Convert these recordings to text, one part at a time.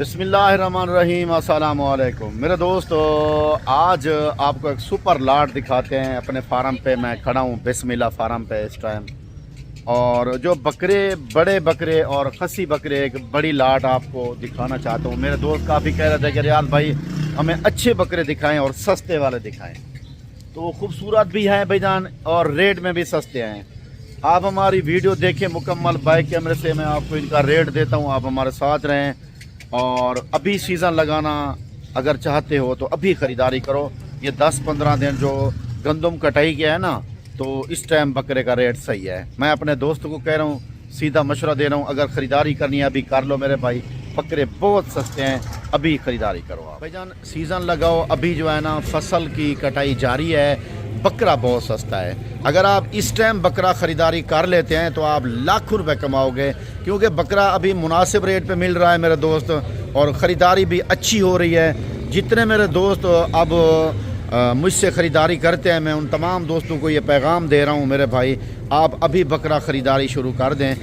बिस्मिल्लाहिर्रहमानिर्रहीम, अस्सलाम वालेकुम मेरे दोस्त। आज आपको एक सुपर लाट दिखाते हैं। अपने फार्म पे मैं खड़ा हूँ, बिस्मिल्लाह फार्म पे इस टाइम। और जो बकरे, बड़े बकरे और खसी बकरे, एक बड़ी लाट आपको दिखाना चाहता हूँ। मेरे दोस्त काफ़ी कह रहे थे कि रियाज भाई हमें अच्छे बकरे दिखाएं और सस्ते वाले दिखाएं। तो खूबसूरत भी हैं भाईजान और रेट में भी सस्ते हैं। आप हमारी वीडियो देखें मुकम्मल, बैक कैमरे से मैं आपको इनका रेट देता हूँ। आप हमारे साथ रहें और अभी सीज़न लगाना अगर चाहते हो तो अभी ख़रीदारी करो। ये 10-15 दिन जो गंदम कटाई किया है ना, तो इस टाइम बकरे का रेट सही है। मैं अपने दोस्तों को कह रहा हूँ, सीधा मशवरा दे रहा हूँ, अगर ख़रीदारी करनी है अभी कर लो मेरे भाई। बकरे बहुत सस्ते हैं, अभी ख़रीदारी करो आप भाईजान। सीज़न लगाओ, अभी जो है ना फसल की कटाई जारी है। बकरा बहुत सस्ता है। अगर आप इस टाइम बकरा ख़रीदारी कर लेते हैं तो आप लाखों रुपए कमाओगे, क्योंकि बकरा अभी मुनासिब रेट पे मिल रहा है मेरे दोस्त, और ख़रीदारी भी अच्छी हो रही है। जितने मेरे दोस्त अब मुझसे ख़रीदारी करते हैं, मैं उन तमाम दोस्तों को ये पैगाम दे रहा हूँ मेरे भाई, आप अभी बकरा ख़रीदारी शुरू कर दें,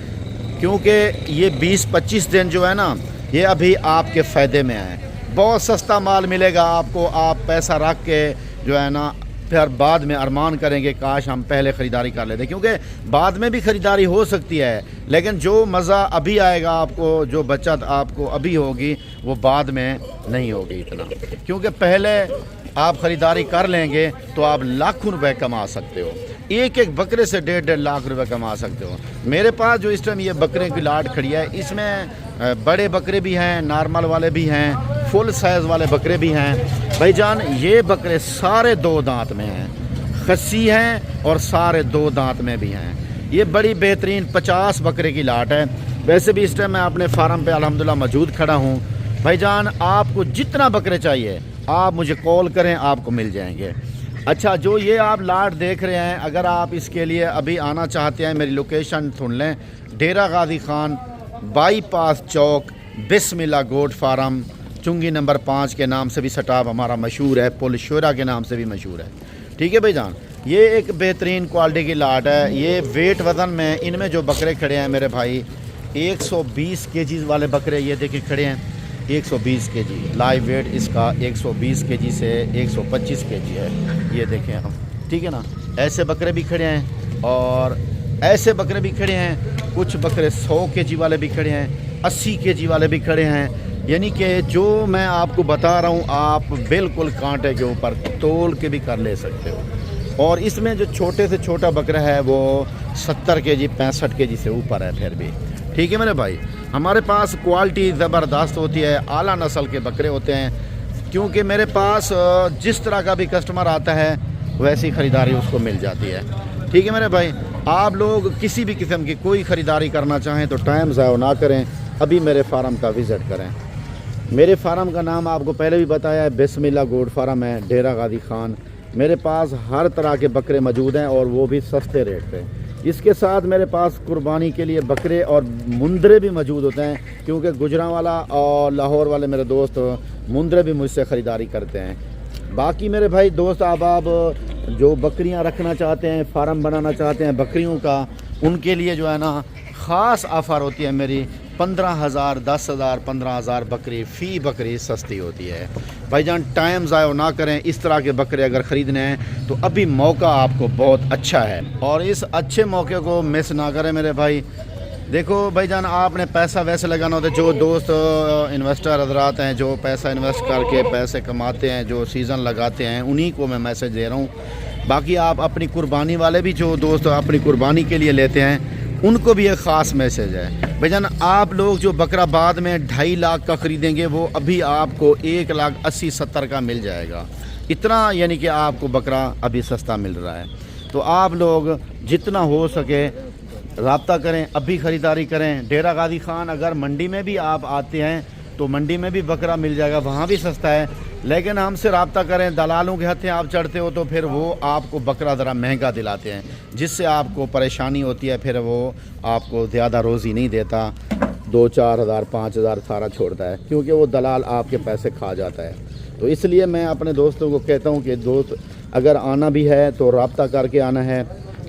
क्योंकि ये 20-25 दिन जो है ना, ये अभी आपके फ़ायदे में है। बहुत सस्ता माल मिलेगा आपको। आप पैसा रख के जो है ना फिर बाद में अरमान करेंगे काश हम पहले ख़रीदारी कर लेते, क्योंकि बाद में भी ख़रीदारी हो सकती है, लेकिन जो मज़ा अभी आएगा आपको, जो बचत आपको अभी होगी, वो बाद में नहीं होगी इतना। क्योंकि पहले आप ख़रीदारी कर लेंगे तो आप लाखों रुपए कमा सकते हो। एक एक बकरे से 1.5 लाख रुपए कमा सकते हो। मेरे पास जो इस टाइम ये बकरे की लाट खड़ी है, इसमें बड़े बकरे भी हैं, नॉर्मल वाले भी हैं, फुल साइज़ वाले बकरे भी हैं भाईजान। ये बकरे सारे 2 दांत में हैं, खस्सी हैं और सारे 2 दांत में भी हैं। ये बड़ी बेहतरीन 50 बकरे की लाट है। वैसे भी इस टाइम मैं अपने फार्म पे अल्हम्दुलिल्लाह मौजूद खड़ा हूँ भाईजान। आपको जितना बकरे चाहिए आप मुझे कॉल करें, आपको मिल जाएंगे। अच्छा, जो ये आप लाट देख रहे हैं, अगर आप इसके लिए अभी आना चाहते हैं, मेरी लोकेशन सुन लें। डेरा गाजी खान बाईपास चौक, बिस्मिल्लाह गोट फार्म, चुंगी नंबर 5 के नाम से भी स्टाफ हमारा मशहूर है, पुल शोरा के नाम से भी मशहूर है। ठीक है भाईजान, ये एक बेहतरीन क्वालिटी की लाट है। ये वेट वज़न में इनमें जो बकरे खड़े हैं मेरे भाई, 120 केजी वाले बकरे ये देखिए खड़े हैं। 120 केजी लाइव वेट इसका 120 केजी से 125 केजी है, ये देखें हम। ठीक है ना, ऐसे बकरे भी खड़े हैं और ऐसे बकरे भी खड़े हैं। कुछ बकरे 100 केजी वाले भी खड़े हैं, 80 केजी वाले भी खड़े हैं। यानी कि जो मैं आपको बता रहा हूँ, आप बिल्कुल कांटे के ऊपर तोल के भी कर ले सकते हो। और इसमें जो छोटे से छोटा बकरा है वो 70 केजी 65 केजी से ऊपर है फिर भी। ठीक है मेरे भाई, हमारे पास क्वालिटी ज़बरदस्त होती है, आला नस्ल के बकरे होते हैं। क्योंकि मेरे पास जिस तरह का भी कस्टमर आता है वैसी ख़रीदारी उसको मिल जाती है। ठीक है मेरे भाई, आप लोग किसी भी किस्म की कोई ख़रीदारी करना चाहें तो टाइम ज़ाया ना करें, अभी मेरे फार्म का विज़िट करें। मेरे फार्म का नाम आपको पहले भी बताया है, बिस्मिल्लाह गोट फार्म है, डेरा गाजी खान। मेरे पास हर तरह के बकरे मौजूद हैं और वो भी सस्ते रेट पे। इसके साथ मेरे पास कुर्बानी के लिए बकरे और मुंदरे भी मौजूद होते हैं, क्योंकि गुजरांवाला और लाहौर वाले मेरे दोस्त मुंदरे भी मुझसे ख़रीदारी करते हैं। बाकी मेरे भाई दोस्त, आप जो बकरियां रखना चाहते हैं, फार्म बनाना चाहते हैं बकरियों का, उनके लिए जो है ना ख़ास ऑफ़र होती है मेरी। 15,000, 10,000, 15,000 बकरी फ़ी बकरी सस्ती होती है भाईजान। टाइम ज़ाया ना करें, इस तरह के बकरे अगर ख़रीदने हैं तो अभी मौका आपको बहुत अच्छा है, और इस अच्छे मौके को मिस ना करें मेरे भाई। देखो भाईजान, आपने पैसा वैसे लगाना होता है, जो दोस्त इन्वेस्टर हज़रात हैं, जो पैसा इन्वेस्ट करके पैसे कमाते हैं, जो सीज़न लगाते हैं, उन्हीं को मैं मैसेज दे रहा हूँ। बाकी आप अपनी कुर्बानी वाले भी जो दोस्त अपनी कुर्बानी के लिए लेते हैं, उनको भी एक ख़ास मैसेज है भाईजान। आप लोग जो बकरा बाद में 2.5 लाख का ख़रीदेंगे, वो अभी आपको 1,80,70 का मिल जाएगा। इतना यानी कि आपको बकरा अभी सस्ता मिल रहा है। तो आप लोग जितना हो सके राब्ता करें, अभी ख़रीदारी करें। डेरा गाजी खान अगर मंडी में भी आप आते हैं तो मंडी में भी बकरा मिल जाएगा, वहाँ भी सस्ता है। लेकिन हमसे राब्ता करें, दलालों के हाथें आप चढ़ते हो तो फिर वो आपको बकरा ज़रा महंगा दिलाते हैं, जिससे आपको परेशानी होती है। फिर वो आपको ज़्यादा रोज़ी नहीं देता, 2-4 हज़ार 5,000 सारा छोड़ता है, क्योंकि वो दलाल आपके पैसे खा जाता है। तो इसलिए मैं अपने दोस्तों को कहता हूँ कि दोस्त अगर आना भी है तो राब्ता करके आना है।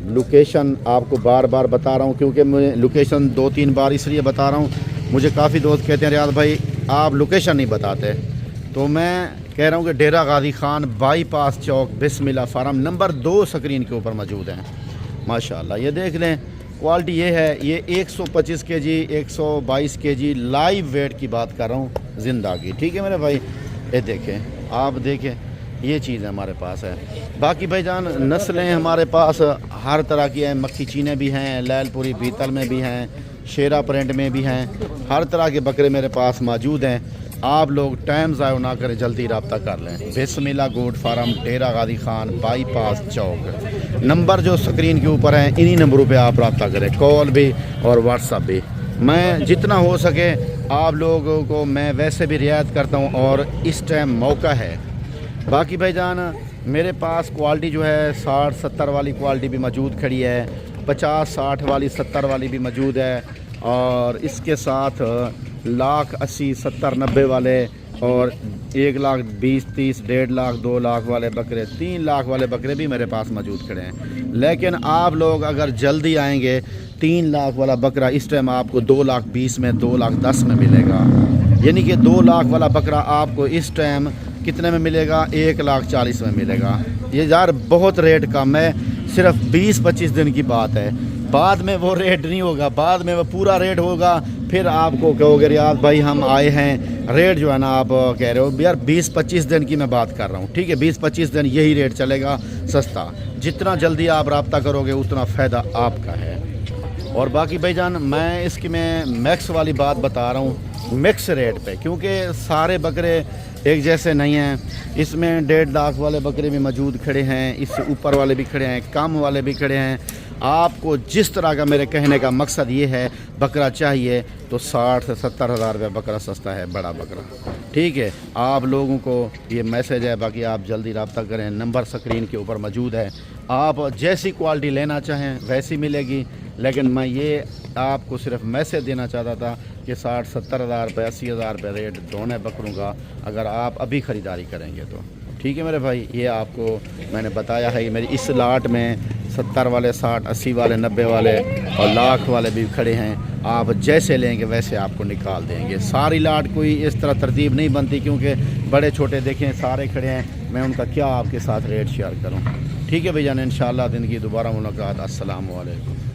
लोकेशन आपको बार बार बता रहा हूँ, क्योंकि मैं लोकेशन 2-3 बार इसलिए बता रहा हूँ, मुझे काफ़ी दोस्त कहते हैं रियाज भाई आप लोकेशन नहीं बताते, तो मैं कह रहा हूँ कि डेरा गाजी खान बाईपास चौक बिस्मिल्लाह फार्म नंबर 2 स्क्रीन के ऊपर मौजूद हैं। माशाल्लाह ये देख लें, क्वालिटी ये है। ये 125 केजी 122 केजी लाइव वेट की बात कर रहा हूँ, ज़िंदा की। ठीक है मेरे भाई, ये देखें, आप देखें, ये चीज़ हमारे पास है। बाकी भाईजान नस्लें हमारे पास हर तरह की हैं, मक्खी चीने भी हैं, लैलपुरी बीतल में भी हैं, शेरा प्रिंट में भी हैं, हर तरह के बकरे मेरे पास मौजूद हैं। आप लोग टाइम ज़ाया ना करें, जल्दी रब्ता कर लें। बिस्मिल्लाह गोट फार्म डेरा गाजी खान बाईपास चौक, नंबर जो स्क्रीन के ऊपर हैं इन्हीं नंबरों पे आप रब्ता करें, कॉल भी और व्हाट्सअप भी। मैं जितना हो सके आप लोगों को मैं वैसे भी रियायत करता हूँ, और इस टाइम मौका है। बाकी भाईजान मेरे पास क्वालिटी जो है 60-70 वाली क्वालिटी भी मौजूद खड़ी है, 50-60 वाली 70 वाली भी मौजूद है, और इसके साथ 1,80,70,90 वाले, और 1,20,30 1.5 लाख 2 लाख वाले बकरे, 3 लाख वाले बकरे भी मेरे पास मौजूद खड़े हैं। लेकिन आप लोग अगर जल्दी आएंगे, 3 लाख वाला बकरा इस टाइम आपको 2,20,000 में 2,10,000 में मिलेगा। यानी कि 2 लाख वाला बकरा आपको इस टाइम कितने में मिलेगा? 1,40,000 में मिलेगा। ये यार बहुत रेट कम है, सिर्फ 20-25 दिन की बात है। बाद में वो रेट नहीं होगा, बाद में वो पूरा रेट होगा। फिर आपको कहोगे रियाज भाई हम आए हैं, रेट जो है ना आप कह रहे हो यार 20-25 दिन की मैं बात कर रहा हूँ। ठीक है, 20-25 दिन यही रेट चलेगा सस्ता। जितना जल्दी आप रब्ता करोगे उतना फ़ायदा आपका है। और बाकी भाईजान मैं इसकी मैं मैक्स वाली बात बता रहा हूँ, मिक्स रेट पे, क्योंकि सारे बकरे एक जैसे नहीं हैं। इसमें 1.5 लाख वाले बकरे भी मौजूद खड़े हैं, इससे ऊपर वाले भी खड़े हैं, कम वाले भी खड़े हैं। आपको जिस तरह का मेरे कहने का मकसद ये है, बकरा चाहिए तो 60 से 70 हज़ार रुपये बकरा सस्ता है, बड़ा बकरा। ठीक है, आप लोगों को ये मैसेज है। बाकी आप जल्दी रब्ता करें, नंबर स्क्रीन के ऊपर मौजूद है। आप जैसी क्वालिटी लेना चाहें वैसी मिलेगी, लेकिन मैं ये आपको सिर्फ मैसेज देना चाहता था कि 60-70 हज़ार रुपये 80 हज़ार रुपये रेट दोनों बकरों का, अगर आप अभी ख़रीदारी करेंगे तो। ठीक है मेरे भाई, ये आपको मैंने बताया है कि मेरी इस लाट में 70 वाले 60 80 वाले 90 वाले और लाख वाले भी खड़े हैं। आप जैसे लेंगे वैसे आपको निकाल देंगे। सारी लाट कोई इस तरह तरतीब नहीं बनती, क्योंकि बड़े छोटे देखें सारे खड़े हैं, मैं उनका क्या आपके साथ रेट शेयर करूं। ठीक है भैया, इंशाअल्लाह ज़िंदगी दोबारा मुलाकात। अस्सलाम वालेकुम।